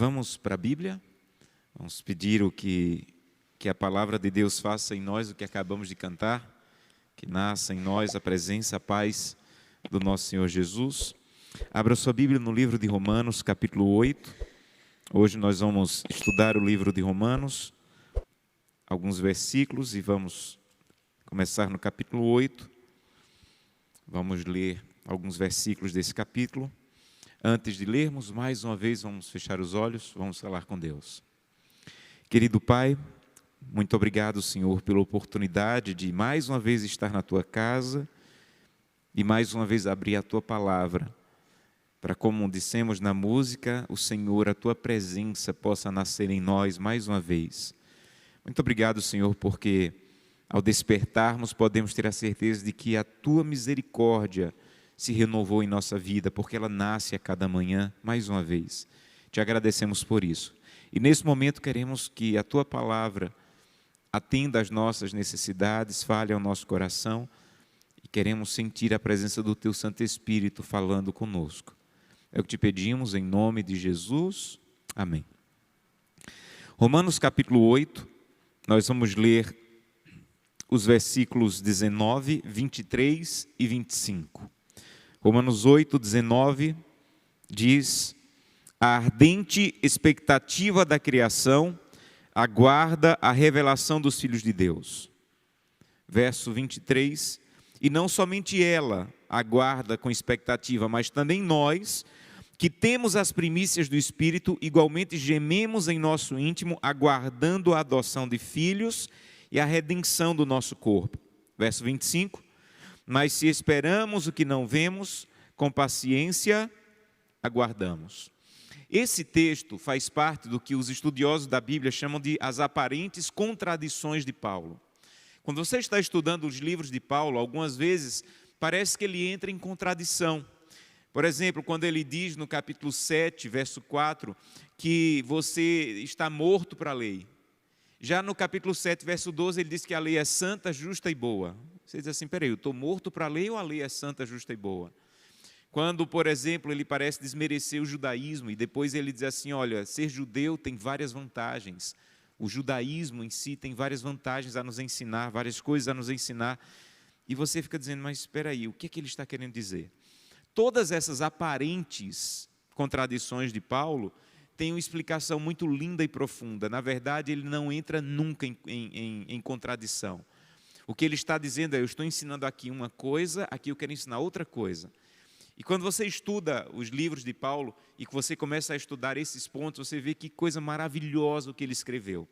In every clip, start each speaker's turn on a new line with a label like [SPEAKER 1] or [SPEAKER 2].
[SPEAKER 1] Vamos para a Bíblia? Vamos pedir que a palavra de Deus faça em nós o que acabamos de cantar, que nasça em nós a presença, a paz do nosso Senhor Jesus. Abra sua Bíblia no livro de Romanos, capítulo 8. Hoje nós vamos estudar o livro de Romanos, alguns versículos, e vamos começar no capítulo 8. Vamos ler alguns versículos desse capítulo. Antes de lermos, mais uma vez, vamos fechar os olhos, vamos falar com Deus. Querido Pai, muito obrigado, Senhor, pela oportunidade de mais uma vez estar na Tua casa e mais uma vez abrir a Tua palavra, para, como dissemos na música, o Senhor, a Tua presença possa nascer em nós mais uma vez. Muito obrigado, Senhor, porque ao despertarmos podemos ter a certeza de que a Tua misericórdia se renovou em nossa vida, porque ela nasce a cada manhã, mais uma vez. Te agradecemos por isso. E nesse momento queremos que a Tua palavra atenda às nossas necessidades, fale ao nosso coração, e queremos sentir a presença do Teu Santo Espírito falando conosco. É o que te pedimos em nome de Jesus. Amém. Romanos capítulo 8, nós vamos ler os versículos 19, 23 e 25. Romanos 8, 19 diz: a ardente expectativa da criação aguarda a revelação dos filhos de Deus. Verso 23, e não somente ela aguarda com expectativa, mas também nós, que temos as primícias do Espírito, igualmente gememos em nosso íntimo, aguardando a adoção de filhos e a redenção do nosso corpo. Verso 25, mas se esperamos o que não vemos, com paciência aguardamos. Esse texto faz parte do que os estudiosos da Bíblia chamam de as aparentes contradições de Paulo. Quando você está estudando os livros de Paulo, algumas vezes parece que ele entra em contradição. Por exemplo, quando ele diz no capítulo 7, verso 4, que você está morto para a lei. Já no capítulo 7, verso 12, ele diz que a lei é santa, justa e boa. Você diz assim, peraí, eu estou morto para a lei ou a lei é santa, justa e boa? Quando, por exemplo, ele parece desmerecer o judaísmo e depois ele diz assim, olha, ser judeu tem várias vantagens. O judaísmo em si tem várias vantagens a nos ensinar, várias coisas a nos ensinar. E você fica dizendo, mas espera aí, o que é que ele está querendo dizer? Todas essas aparentes contradições de Paulo têm uma explicação muito linda e profunda. Na verdade, ele não entra nunca em contradição. O que ele está dizendo é, eu estou ensinando aqui uma coisa, aqui eu quero ensinar outra coisa. E quando você estuda os livros de Paulo e que você começa a estudar esses pontos, você vê que coisa maravilhosa o que ele escreveu.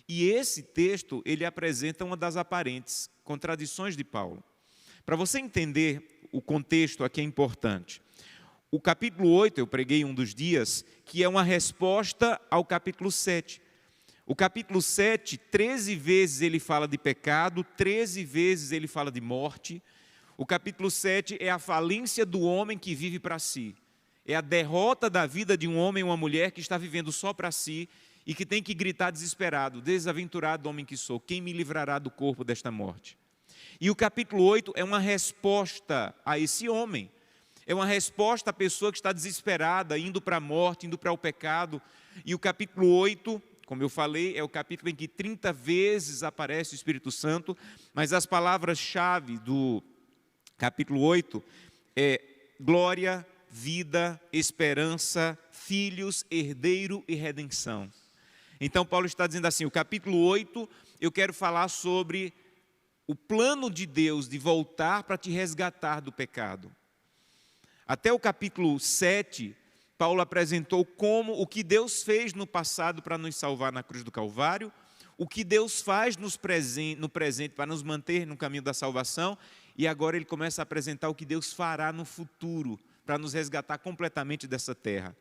[SPEAKER 1] E esse texto, ele apresenta uma das aparentes contradições de Paulo. Para você entender o contexto aqui é importante. O capítulo 8, eu preguei um dos dias, que é uma resposta ao capítulo 7. O capítulo 7, 13 vezes ele fala de pecado, 13 vezes ele fala de morte. O capítulo 7 é a falência do homem que vive para si. É a derrota da vida de um homem ou uma mulher que está vivendo só para si e que tem que gritar desesperado, desaventurado homem que sou, quem me livrará do corpo desta morte? E o capítulo 8 é uma resposta a esse homem. É uma resposta à pessoa que está desesperada, indo para a morte, indo para o pecado. E o capítulo 8, como eu falei, é o capítulo em que 30 vezes aparece o Espírito Santo, mas as palavras-chave do capítulo 8 é glória, vida, esperança, filhos, herdeiro e redenção. Então Paulo está dizendo assim, o capítulo 8, eu quero falar sobre o plano de Deus de voltar para te resgatar do pecado. Até o capítulo 7, Paulo apresentou como o que Deus fez no passado para nos salvar na cruz do Calvário, o que Deus faz no presente para nos manter no caminho da salvação, e agora ele começa a apresentar o que Deus fará no futuro para nos resgatar completamente dessa terra.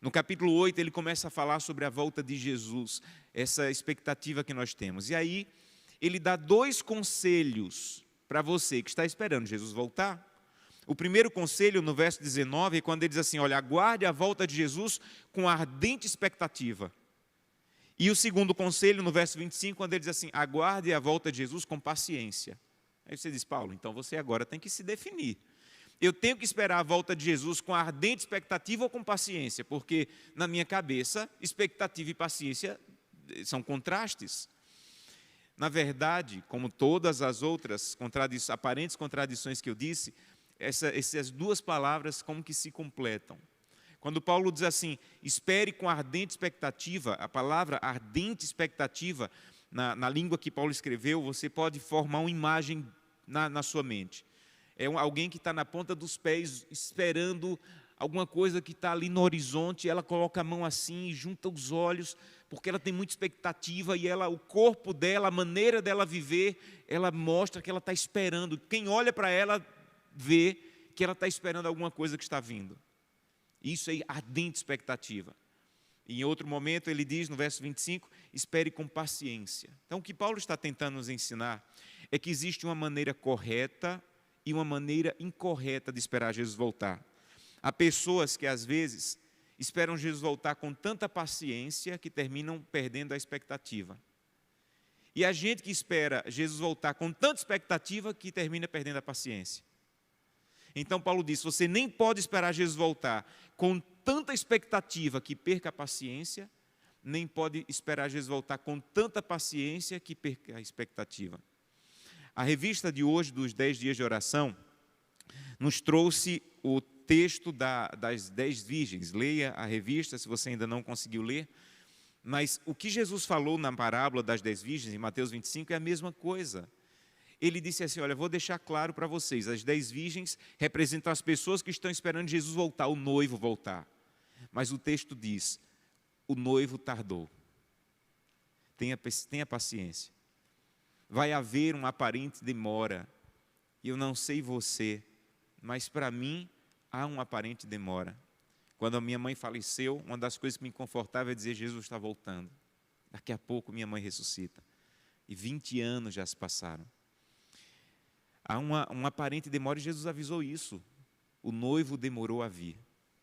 [SPEAKER 1] No capítulo 8, ele começa a falar sobre a volta de Jesus, essa expectativa que nós temos. E aí, ele dá dois conselhos para você que está esperando Jesus voltar. O primeiro conselho, no verso 19, é quando ele diz assim, olha, aguarde a volta de Jesus com ardente expectativa. E o segundo conselho, no verso 25, quando ele diz assim, aguarde a volta de Jesus com paciência. Aí você diz, Paulo, então você agora tem que se definir. Eu tenho que esperar a volta de Jesus com ardente expectativa ou com paciência, porque na minha cabeça, expectativa e paciência são contrastes. Na verdade, como todas as outras aparentes contradições que eu disse, essas duas palavras como que se completam. Quando Paulo diz assim, espere com ardente expectativa, a palavra ardente expectativa, na língua que Paulo escreveu, você pode formar uma imagem na sua mente. É alguém que está na ponta dos pés, esperando alguma coisa que está ali no horizonte, ela coloca a mão assim e junta os olhos, porque ela tem muita expectativa e o corpo dela, a maneira dela viver, ela mostra que ela está esperando. Quem olha para ela vê que ela está esperando alguma coisa que está vindo. Isso é ardente expectativa. Em outro momento ele diz no verso 25, espere com paciência. Então o que Paulo está tentando nos ensinar é que existe uma maneira correta e uma maneira incorreta de esperar Jesus voltar. Há pessoas que às vezes esperam Jesus voltar com tanta paciência que terminam perdendo a expectativa. E a gente que espera Jesus voltar com tanta expectativa que termina perdendo a paciência. Então Paulo diz, você nem pode esperar Jesus voltar com tanta expectativa que perca a paciência, nem pode esperar Jesus voltar com tanta paciência que perca a expectativa. A revista de hoje, dos 10 dias de oração, nos trouxe o texto das 10 virgens. Leia a revista, se você ainda não conseguiu ler. Mas o que Jesus falou na parábola das 10 virgens, em Mateus 25, é a mesma coisa. Ele disse assim, olha, vou deixar claro para vocês, as 10 virgens representam as pessoas que estão esperando Jesus voltar, o noivo voltar. Mas o texto diz, o noivo tardou. Tenha paciência. Vai haver uma aparente demora. E eu não sei você, mas para mim há uma aparente demora. Quando a minha mãe faleceu, uma das coisas que me confortava é dizer, Jesus está voltando. Daqui a pouco minha mãe ressuscita. E 20 anos já se passaram. Há uma aparente demora e Jesus avisou isso. O noivo demorou a vir.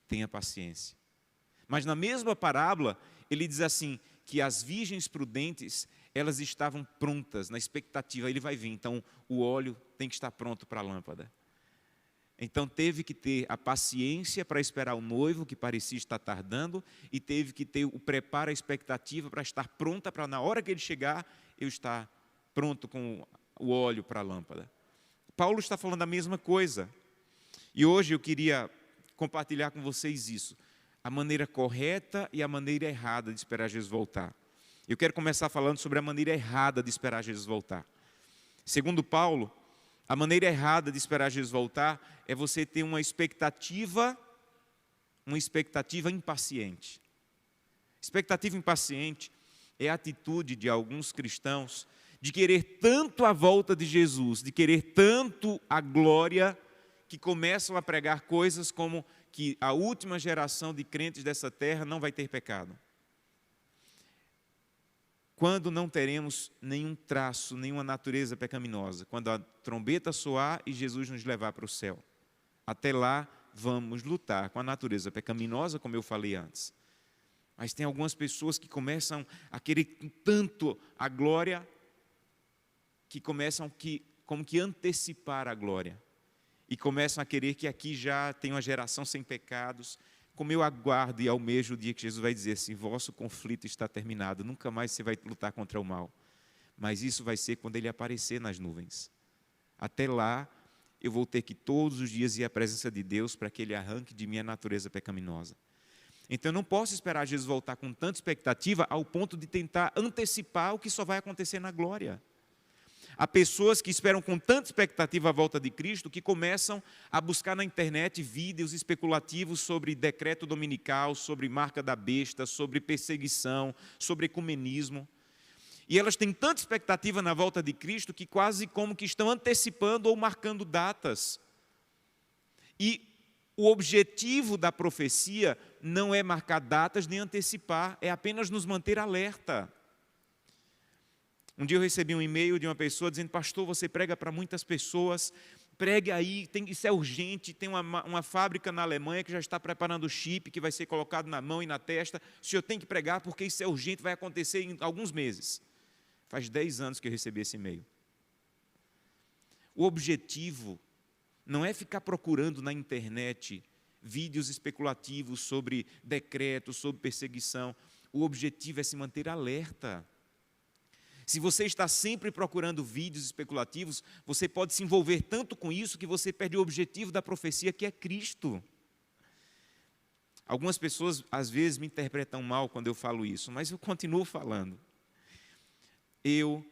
[SPEAKER 1] Tenha paciência. Mas na mesma parábola, ele diz assim, que as virgens prudentes, elas estavam prontas, na expectativa, ele vai vir. Então, o óleo tem que estar pronto para a lâmpada. Então, teve que ter a paciência para esperar o noivo, que parecia estar tardando, e teve que ter o preparo, a expectativa para estar pronta, para na hora que ele chegar, eu estar pronto com o óleo para a lâmpada. Paulo está falando a mesma coisa. E hoje eu queria compartilhar com vocês isso. A maneira correta e a maneira errada de esperar Jesus voltar. Eu quero começar falando sobre a maneira errada de esperar Jesus voltar. Segundo Paulo, a maneira errada de esperar Jesus voltar é você ter uma expectativa impaciente. Expectativa impaciente é a atitude de alguns cristãos de querer tanto a volta de Jesus, de querer tanto a glória, que começam a pregar coisas como que a última geração de crentes dessa terra não vai ter pecado. Quando não teremos nenhum traço, nenhuma natureza pecaminosa, quando a trombeta soar e Jesus nos levar para o céu. Até lá, vamos lutar com a natureza pecaminosa, como eu falei antes. Mas tem algumas pessoas que começam a querer tanto a glória, que começam como que antecipar a glória. E começam a querer que aqui já tem uma geração sem pecados, como eu aguardo e almejo o dia que Jesus vai dizer assim, vosso conflito está terminado, nunca mais você vai lutar contra o mal. Mas isso vai ser quando ele aparecer nas nuvens. Até lá, eu vou ter que todos os dias ir à presença de Deus para que ele arranque de mim a natureza pecaminosa. Então eu não posso esperar Jesus voltar com tanta expectativa ao ponto de tentar antecipar o que só vai acontecer na glória. Há pessoas que esperam com tanta expectativa a volta de Cristo que começam a buscar na internet vídeos especulativos sobre decreto dominical, sobre marca da besta, sobre perseguição, sobre ecumenismo. E elas têm tanta expectativa na volta de Cristo que quase como que estão antecipando ou marcando datas. E o objetivo da profecia não é marcar datas nem antecipar, é apenas nos manter alerta. Um dia eu recebi um e-mail de uma pessoa dizendo, pastor, você prega para muitas pessoas, pregue aí, isso é urgente, tem uma fábrica na Alemanha que já está preparando o chip que vai ser colocado na mão e na testa, o senhor tem que pregar porque isso é urgente, vai acontecer em alguns meses. Faz 10 anos que eu recebi esse e-mail. O objetivo não é ficar procurando na internet vídeos especulativos sobre decretos, sobre perseguição. O objetivo é se manter alerta. Se você está sempre procurando vídeos especulativos, você pode se envolver tanto com isso que você perde o objetivo da profecia, que é Cristo. Algumas pessoas, às vezes, me interpretam mal quando eu falo isso, mas eu continuo falando. Eu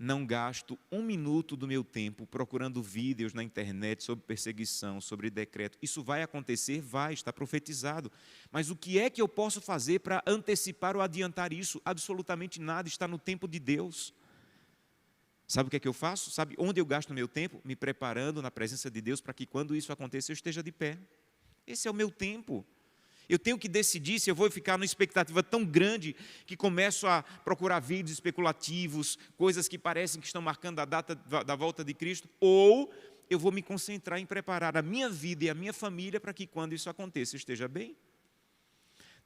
[SPEAKER 1] não gasto 1 minuto do meu tempo procurando vídeos na internet sobre perseguição, sobre decreto. Isso vai acontecer? Vai, está profetizado. Mas o que é que eu posso fazer para antecipar ou adiantar isso? Absolutamente nada, está no tempo de Deus. Sabe o que é que eu faço? Sabe onde eu gasto o meu tempo? Me preparando na presença de Deus para que quando isso aconteça eu esteja de pé. Esse é o meu tempo. Eu tenho que decidir se eu vou ficar numa expectativa tão grande que começo a procurar vídeos especulativos, coisas que parecem que estão marcando a data da volta de Cristo, ou eu vou me concentrar em preparar a minha vida e a minha família para que quando isso aconteça eu esteja bem.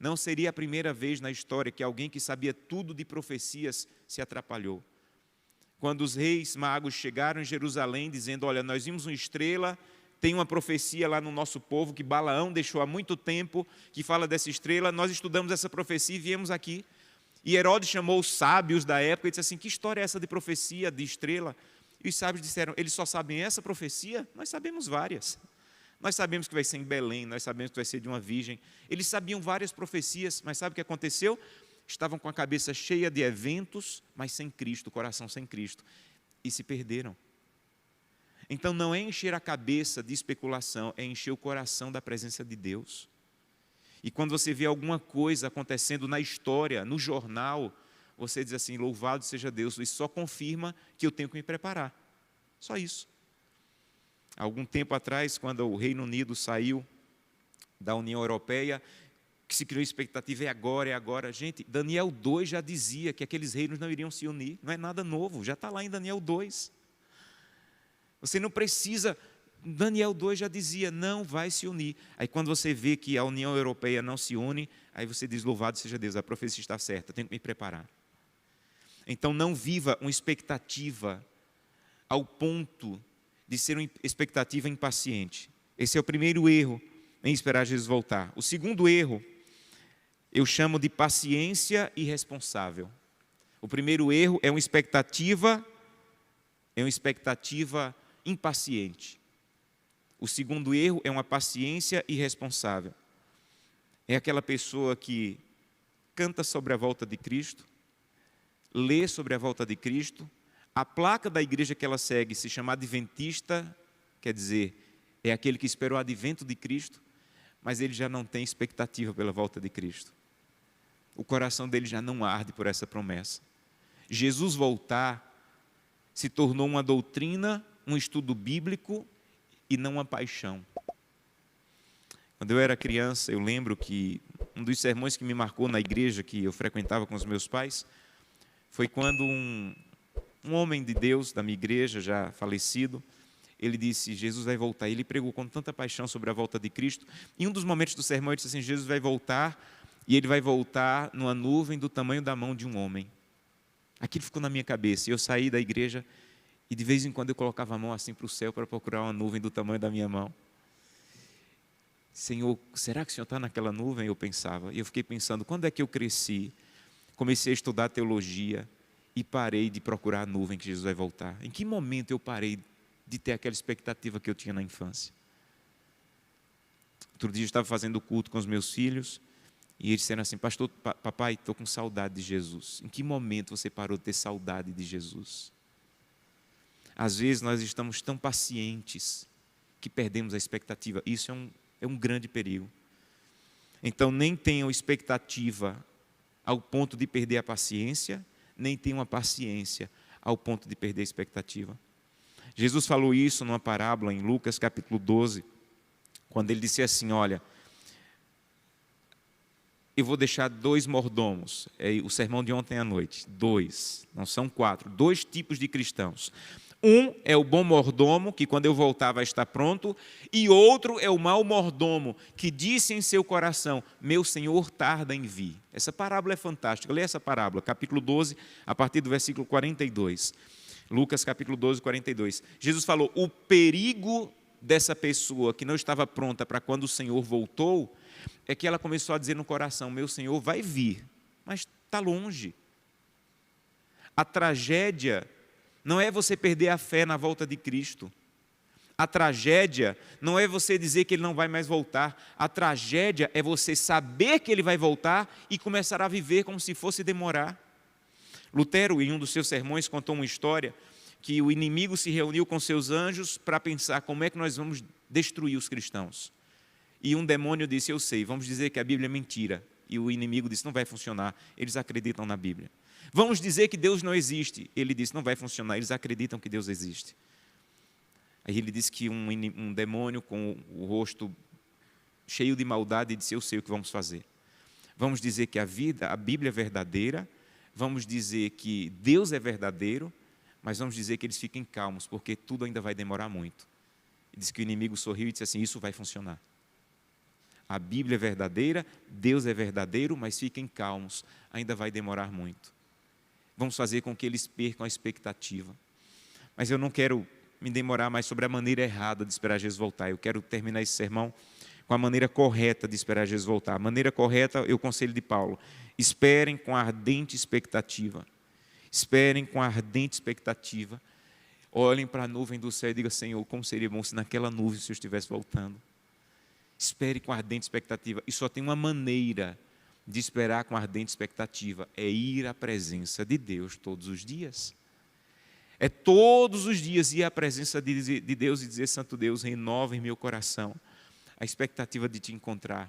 [SPEAKER 1] Não seria a primeira vez na história que alguém que sabia tudo de profecias se atrapalhou. Quando os reis magos chegaram em Jerusalém dizendo, olha, nós vimos uma estrela, tem uma profecia lá no nosso povo que Balaão deixou há muito tempo, que fala dessa estrela, nós estudamos essa profecia e viemos aqui. E Herodes chamou os sábios da época e disse assim, que história é essa de profecia, de estrela? E os sábios disseram, eles só sabem essa profecia? Nós sabemos várias. Nós sabemos que vai ser em Belém, nós sabemos que vai ser de uma virgem. Eles sabiam várias profecias, mas sabe o que aconteceu? Estavam com a cabeça cheia de eventos, mas sem Cristo, coração sem Cristo. E se perderam. Então não é encher a cabeça de especulação, é encher o coração da presença de Deus. E quando você vê alguma coisa acontecendo na história, no jornal, você diz assim, louvado seja Deus, isso só confirma que eu tenho que me preparar. Só isso. Há algum tempo atrás, quando o Reino Unido saiu da União Europeia, que se criou expectativa, é agora, é agora. Gente, Daniel 2 já dizia que aqueles reinos não iriam se unir, não é nada novo, já está lá em Daniel 2. Você não precisa, Daniel 2 já dizia, não vai se unir. Aí quando você vê que a União Europeia não se une, aí você diz, louvado seja Deus, a profecia está certa, eu tenho que me preparar. Então não viva uma expectativa ao ponto de ser uma expectativa impaciente. Esse é o primeiro erro em esperar Jesus voltar. O segundo erro, eu chamo de paciência irresponsável. O primeiro erro é uma expectativa impaciente. O segundo erro é uma paciência irresponsável. É aquela pessoa que canta sobre a volta de Cristo, lê sobre a volta de Cristo, a placa da igreja que ela segue se chama adventista, quer dizer, é aquele que esperou o advento de Cristo, mas ele já não tem expectativa pela volta de Cristo. O coração dele já não arde por essa promessa. Jesus voltar se tornou uma doutrina, um estudo bíblico e não uma paixão. Quando eu era criança, eu lembro que um dos sermões que me marcou na igreja que eu frequentava com os meus pais foi quando um homem de Deus da minha igreja, já falecido, ele disse, Jesus vai voltar. Ele pregou com tanta paixão sobre a volta de Cristo. Em um dos momentos do sermão, ele disse assim, Jesus vai voltar e ele vai voltar numa nuvem do tamanho da mão de um homem. Aquilo ficou na minha cabeça. E eu saí da igreja e de vez em quando eu colocava a mão assim para o céu para procurar uma nuvem do tamanho da minha mão. Senhor, será que o Senhor está naquela nuvem? Eu pensava. E eu fiquei pensando, quando é que eu cresci? Comecei a estudar teologia e parei de procurar a nuvem que Jesus vai voltar. Em que momento eu parei de ter aquela expectativa que eu tinha na infância? Outro dia eu estava fazendo culto com os meus filhos e eles disseram assim, pastor, papai, estou com saudade de Jesus. Em que momento você parou de ter saudade de Jesus? Às vezes nós estamos tão pacientes que perdemos a expectativa. Isso é um grande perigo. Então nem tenham expectativa ao ponto de perder a paciência, nem tenham a paciência ao ponto de perder a expectativa. Jesus falou isso numa parábola em Lucas capítulo 12, quando ele disse assim, olha, eu vou deixar 2 mordomos, é o sermão de ontem à noite, 2, não são 4, 2 tipos de cristãos. Um é o bom mordomo, que quando eu voltar vai estar pronto, e outro é o mau mordomo, que disse em seu coração, meu Senhor tarda em vir. Essa parábola é fantástica, lê essa parábola, capítulo 12, a partir do versículo 42. Lucas capítulo 12, 42. Jesus falou, o perigo dessa pessoa que não estava pronta para quando o Senhor voltou, é que ela começou a dizer no coração: meu Senhor vai vir, mas está longe. A tragédia não é você perder a fé na volta de Cristo. A tragédia não é você dizer que Ele não vai mais voltar. A tragédia é você saber que Ele vai voltar e começar a viver como se fosse demorar. Lutero, em um dos seus sermões, contou uma história que o inimigo se reuniu com seus anjos para pensar como é que nós vamos destruir os cristãos. E um demônio disse: eu sei, vamos dizer que a Bíblia é mentira. E o inimigo disse: não vai funcionar, eles acreditam na Bíblia. Vamos dizer que Deus não existe. Ele disse: não vai funcionar, eles acreditam que Deus existe. Aí ele disse que um demônio com o rosto cheio de maldade disse: eu sei o que vamos fazer. Vamos dizer que a Bíblia é verdadeira, vamos dizer que Deus é verdadeiro, mas vamos dizer que eles fiquem calmos, porque tudo ainda vai demorar muito. Ele disse que o inimigo sorriu e disse assim: isso vai funcionar. A Bíblia é verdadeira, Deus é verdadeiro, mas fiquem calmos, ainda vai demorar muito. Vamos fazer com que eles percam a expectativa. Mas eu não quero me demorar mais sobre a maneira errada de esperar Jesus voltar. Eu quero terminar esse sermão com a maneira correta de esperar Jesus voltar. A maneira correta é o conselho de Paulo: esperem com ardente expectativa. Esperem com ardente expectativa. Olhem para a nuvem do céu e digam: Senhor, como seria bom se naquela nuvem o Senhor estivesse voltando. Espere com ardente expectativa. E só tem uma maneira de esperar com ardente expectativa: é ir à presença de Deus todos os dias. É todos os dias ir à presença de Deus e dizer: Santo Deus, renova em meu coração a expectativa de te encontrar.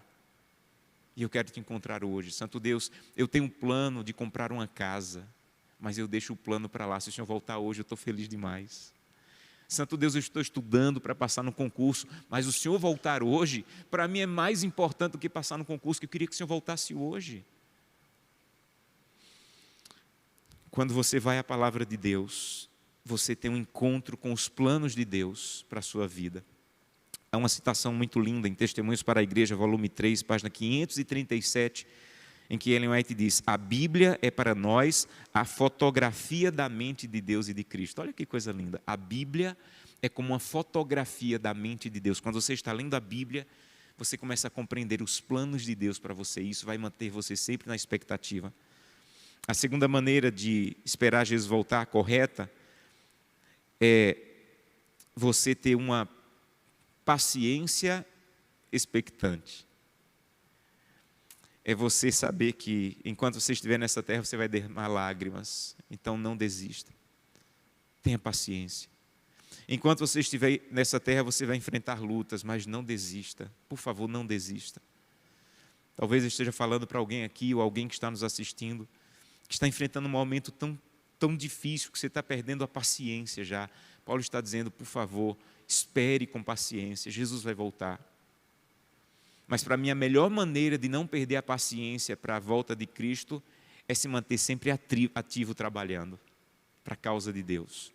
[SPEAKER 1] E eu quero te encontrar hoje. Santo Deus, eu tenho um plano de comprar uma casa, mas eu deixo o plano para lá. Se o Senhor voltar hoje, eu estou feliz demais. Santo Deus, eu estou estudando para passar no concurso, mas o Senhor voltar hoje, para mim é mais importante do que passar no concurso, que eu queria que o Senhor voltasse hoje. Quando você vai à palavra de Deus, você tem um encontro com os planos de Deus para a sua vida. Há uma citação muito linda em Testemunhos para a Igreja, volume 3, página 537, em que Ellen White diz: a Bíblia é para nós a fotografia da mente de Deus e de Cristo. Olha que coisa linda. A Bíblia é como uma fotografia da mente de Deus. Quando você está lendo a Bíblia, você começa a compreender os planos de Deus para você. Isso vai manter você sempre na expectativa. A segunda maneira de esperar Jesus voltar correta é você ter uma paciência expectante. É você saber que enquanto você estiver nessa terra, você vai derramar lágrimas. Então não desista. Tenha paciência. Enquanto você estiver nessa terra, você vai enfrentar lutas, mas não desista. Por favor, não desista. Talvez eu esteja falando para alguém aqui, ou alguém que está nos assistindo, que está enfrentando um momento tão difícil, que você está perdendo a paciência já. Paulo está dizendo: por favor, espere com paciência, Jesus vai voltar. Mas para mim a melhor maneira de não perder a paciência para a volta de Cristo é se manter sempre ativo trabalhando para a causa de Deus.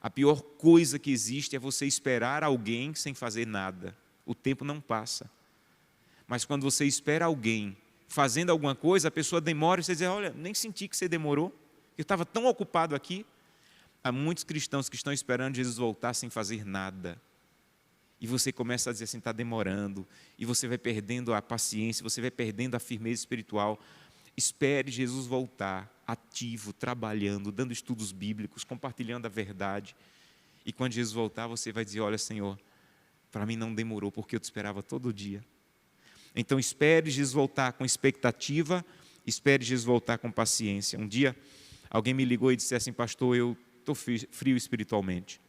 [SPEAKER 1] A pior coisa que existe é você esperar alguém sem fazer nada. O tempo não passa. Mas quando você espera alguém fazendo alguma coisa, a pessoa demora e você diz: olha, nem senti que você demorou, eu estava tão ocupado aqui. Há muitos cristãos que estão esperando Jesus voltar sem fazer nada. E você começa a dizer assim: está demorando. E você vai perdendo a paciência, você vai perdendo a firmeza espiritual. Espere Jesus voltar, ativo, trabalhando, dando estudos bíblicos, compartilhando a verdade. E quando Jesus voltar, você vai dizer: olha, Senhor, para mim não demorou, porque eu te esperava todo dia. Então espere Jesus voltar com expectativa, espere Jesus voltar com paciência. Um dia, alguém me ligou e disse assim: pastor, eu estou frio espiritualmente.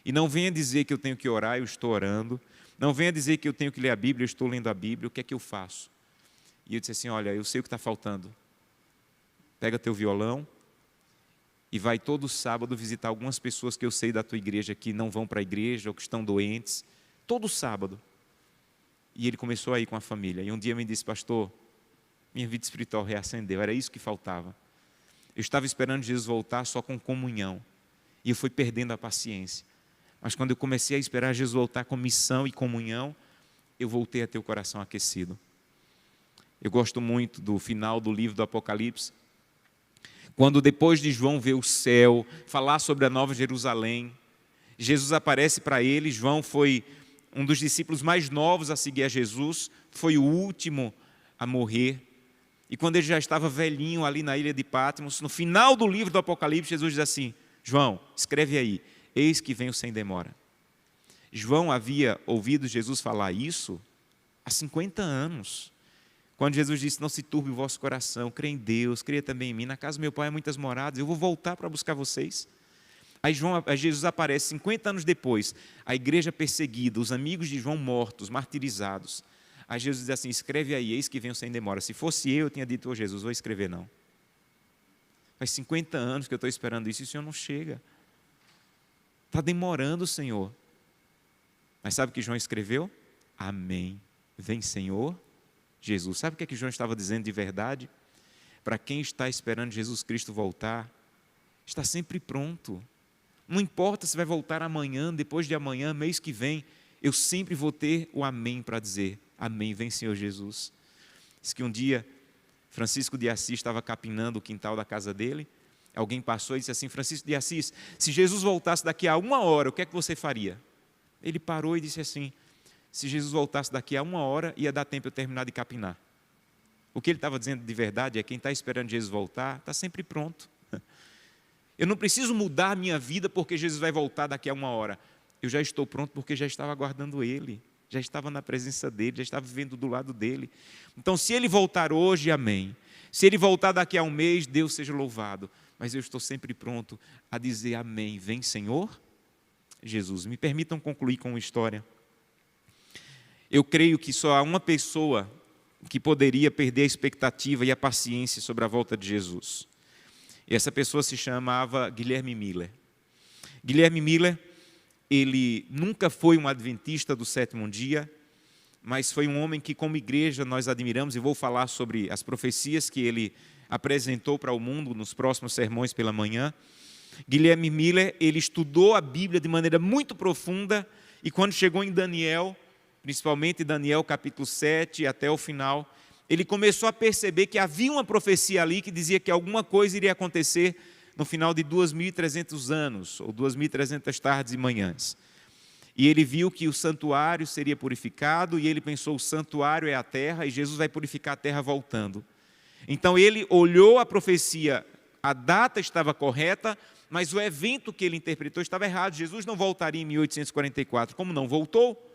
[SPEAKER 1] E não venha dizer que eu tenho que orar, eu estou orando. Não venha dizer que eu tenho que ler a Bíblia, eu estou lendo a Bíblia. O que é que eu faço? E eu disse assim: olha, eu sei o que está faltando. Pega teu violão e vai todo sábado visitar algumas pessoas que eu sei da tua igreja que não vão para a igreja ou que estão doentes. Todo sábado. E ele começou a ir com a família. E um dia me disse: pastor, minha vida espiritual reacendeu. Era isso que faltava. Eu estava esperando Jesus voltar só com comunhão. E eu fui perdendo a paciência. Mas quando eu comecei a esperar Jesus voltar com missão e comunhão, eu voltei a ter o coração aquecido. Eu gosto muito do final do livro do Apocalipse, quando depois de João ver o céu, falar sobre a Nova Jerusalém, Jesus aparece para ele. João foi um dos discípulos mais novos a seguir a Jesus, foi o último a morrer. E quando ele já estava velhinho ali na ilha de Patmos, no final do livro do Apocalipse, Jesus diz assim: João, escreve aí, eis que venho sem demora. João havia ouvido Jesus falar isso há 50 anos. Quando Jesus disse: não se turbe o vosso coração, crê em Deus, crê também em mim, na casa do meu pai há muitas moradas, eu vou voltar para buscar vocês. Aí Jesus aparece 50 anos depois, a igreja perseguida, os amigos de João mortos, martirizados. Aí Jesus diz assim: escreve aí, eis que venho sem demora. Se fosse eu tinha dito: ô Jesus, vou escrever não. Faz 50 anos que eu estou esperando isso e o Senhor não chega. Está demorando, Senhor. Mas sabe o que João escreveu? Amém. Vem, Senhor Jesus. Sabe o que João estava dizendo de verdade? Para quem está esperando Jesus Cristo voltar, está sempre pronto. Não importa se vai voltar amanhã, depois de amanhã, mês que vem, eu sempre vou ter o amém para dizer: amém, vem Senhor Jesus. Diz que um dia Francisco de Assis estava capinando o quintal da casa dele, alguém passou e disse assim: Francisco de Assis, se Jesus voltasse daqui a 1 hora, o que é que você faria? Ele parou e disse assim: se Jesus voltasse daqui a 1 hora, ia dar tempo eu terminar de capinar. O que ele estava dizendo de verdade é: quem está esperando Jesus voltar, está sempre pronto. Eu não preciso mudar a minha vida porque Jesus vai voltar daqui a 1 hora. Eu já estou pronto porque já estava aguardando Ele, já estava na presença dEle, já estava vivendo do lado dEle. Então, se Ele voltar hoje, amém. Se Ele voltar daqui a 1 mês, Deus seja louvado. Mas eu estou sempre pronto a dizer amém. Vem, Senhor Jesus. Me permitam concluir com uma história. Eu creio que só há uma pessoa que poderia perder a expectativa e a paciência sobre a volta de Jesus. E essa pessoa se chamava Guilherme Miller. Guilherme Miller, ele nunca foi um adventista do 7º dia, mas foi um homem que, como igreja, nós admiramos, e vou falar sobre as profecias que ele apresentou para o mundo nos próximos sermões pela manhã. Guilherme Miller, ele estudou a Bíblia de maneira muito profunda, e quando chegou em Daniel, principalmente Daniel capítulo 7 até o final, ele começou a perceber que havia uma profecia ali que dizia que alguma coisa iria acontecer no final de 2.300 anos, ou 2.300 tardes e manhãs. E ele viu que o santuário seria purificado, e ele pensou: o santuário é a terra, e Jesus vai purificar a terra voltando. Então ele olhou a profecia, a data estava correta, mas o evento que ele interpretou estava errado. Jesus não voltaria em 1844, como não voltou.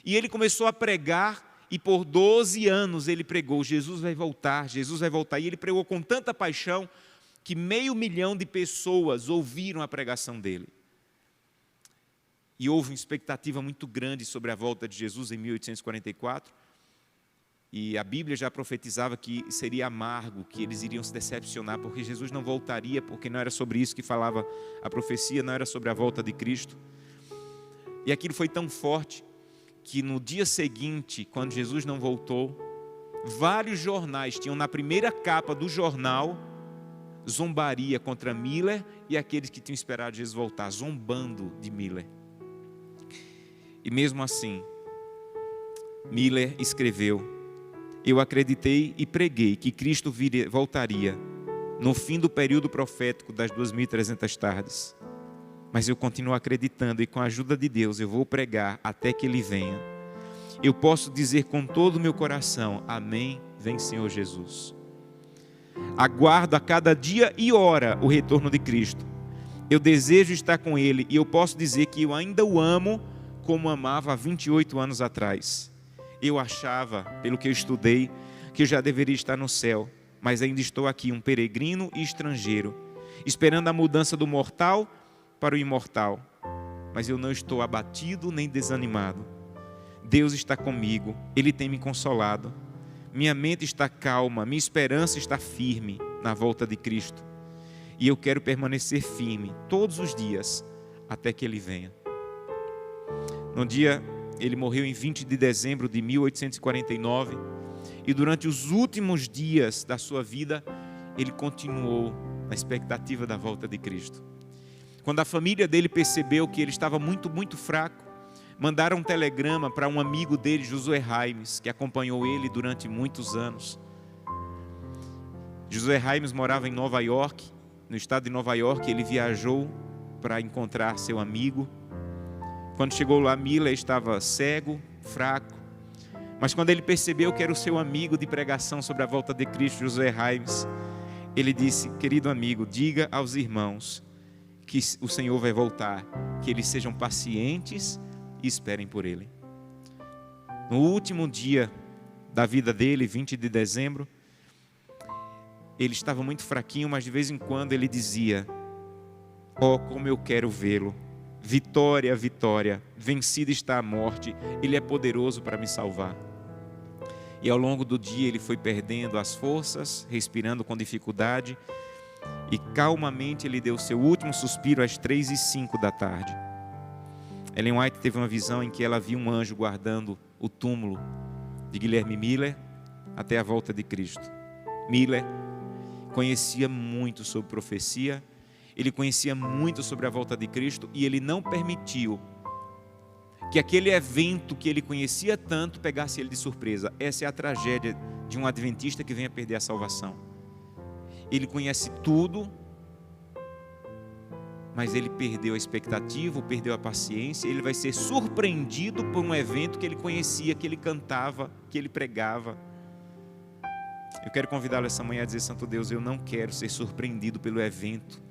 [SPEAKER 1] E ele começou a pregar, e por 12 anos ele pregou: Jesus vai voltar, Jesus vai voltar. E ele pregou com tanta paixão que 500.000 de pessoas ouviram a pregação dele. E houve uma expectativa muito grande sobre a volta de Jesus em 1844. E a Bíblia já profetizava que seria amargo, que eles iriam se decepcionar, porque Jesus não voltaria, porque não era sobre isso que falava a profecia, não era sobre a volta de Cristo. E aquilo foi tão forte que no dia seguinte, quando Jesus não voltou, vários jornais tinham na primeira capa do jornal zombaria contra Miller e aqueles que tinham esperado Jesus voltar, zombando de Miller. E mesmo assim, Miller escreveu: eu acreditei e preguei que Cristo voltaria no fim do período profético das 2.300 tardes. Mas eu continuo acreditando, e com a ajuda de Deus eu vou pregar até que Ele venha. Eu posso dizer com todo o meu coração: amém, vem Senhor Jesus. Aguardo a cada dia e hora o retorno de Cristo. Eu desejo estar com Ele, e eu posso dizer que eu ainda o amo como amava há 28 anos atrás. Eu achava, pelo que eu estudei, que eu já deveria estar no céu, mas ainda estou aqui, um peregrino e estrangeiro, esperando a mudança do mortal para o imortal. Mas eu não estou abatido nem desanimado. Deus está comigo, Ele tem me consolado. Minha mente está calma, minha esperança está firme na volta de Cristo. E eu quero permanecer firme todos os dias até que Ele venha. No dia, ele morreu em 20 de dezembro de 1849, e durante os últimos dias da sua vida, ele continuou na expectativa da volta de Cristo. Quando a família dele percebeu que ele estava muito fraco, mandaram um telegrama para um amigo dele, Josué Raimes, que acompanhou ele durante muitos anos. Josué Raimes morava em Nova York, no estado de Nova York. Ele viajou para encontrar seu amigo. Quando chegou lá, Miller estava cego, fraco. Mas quando ele percebeu que era o seu amigo de pregação sobre a volta de Cristo, José Raimes, ele disse: querido amigo, diga aos irmãos que o Senhor vai voltar, que eles sejam pacientes e esperem por Ele. No último dia da vida dele, 20 de dezembro, ele estava muito fraquinho, mas de vez em quando ele dizia: oh, como eu quero vê-lo, vitória, vitória, vencida está a morte, Ele é poderoso para me salvar. E ao longo do dia ele foi perdendo as forças, respirando com dificuldade, e calmamente ele deu seu último suspiro às 3h05 da tarde. Ellen White teve uma visão em que ela viu um anjo guardando o túmulo de Guilherme Miller até a volta de Cristo. Miller conhecia muito sobre profecia, ele conhecia muito sobre a volta de Cristo, e ele não permitiu que aquele evento que ele conhecia tanto pegasse ele de surpresa. Essa é a tragédia de um adventista que vem a perder a salvação. Ele conhece tudo, mas ele perdeu a expectativa, perdeu a paciência. Ele vai ser surpreendido por um evento que ele conhecia, que ele cantava, que ele pregava. Eu quero convidá-lo essa manhã a dizer: Santo Deus, eu não quero ser surpreendido pelo evento,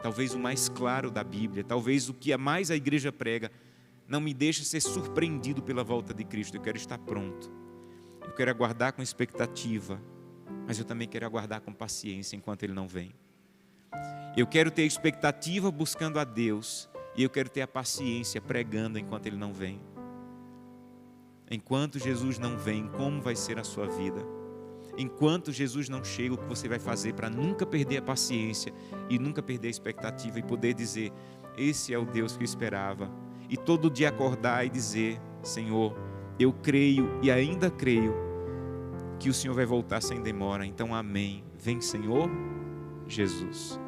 [SPEAKER 1] talvez o mais claro da Bíblia, talvez o que mais a igreja prega. Não me deixe ser surpreendido pela volta de Cristo. Eu quero estar pronto. Eu quero aguardar com expectativa, mas eu também quero aguardar com paciência enquanto Ele não vem. Eu quero ter expectativa buscando a Deus, e eu quero ter a paciência pregando enquanto Ele não vem. Enquanto Jesus não vem, como vai ser a sua vida? Enquanto Jesus não chega, o que você vai fazer para nunca perder a paciência e nunca perder a expectativa e poder dizer: esse é o Deus que eu esperava. E todo dia acordar e dizer: Senhor, eu creio e ainda creio que o Senhor vai voltar sem demora. Então amém. Vem, Senhor Jesus.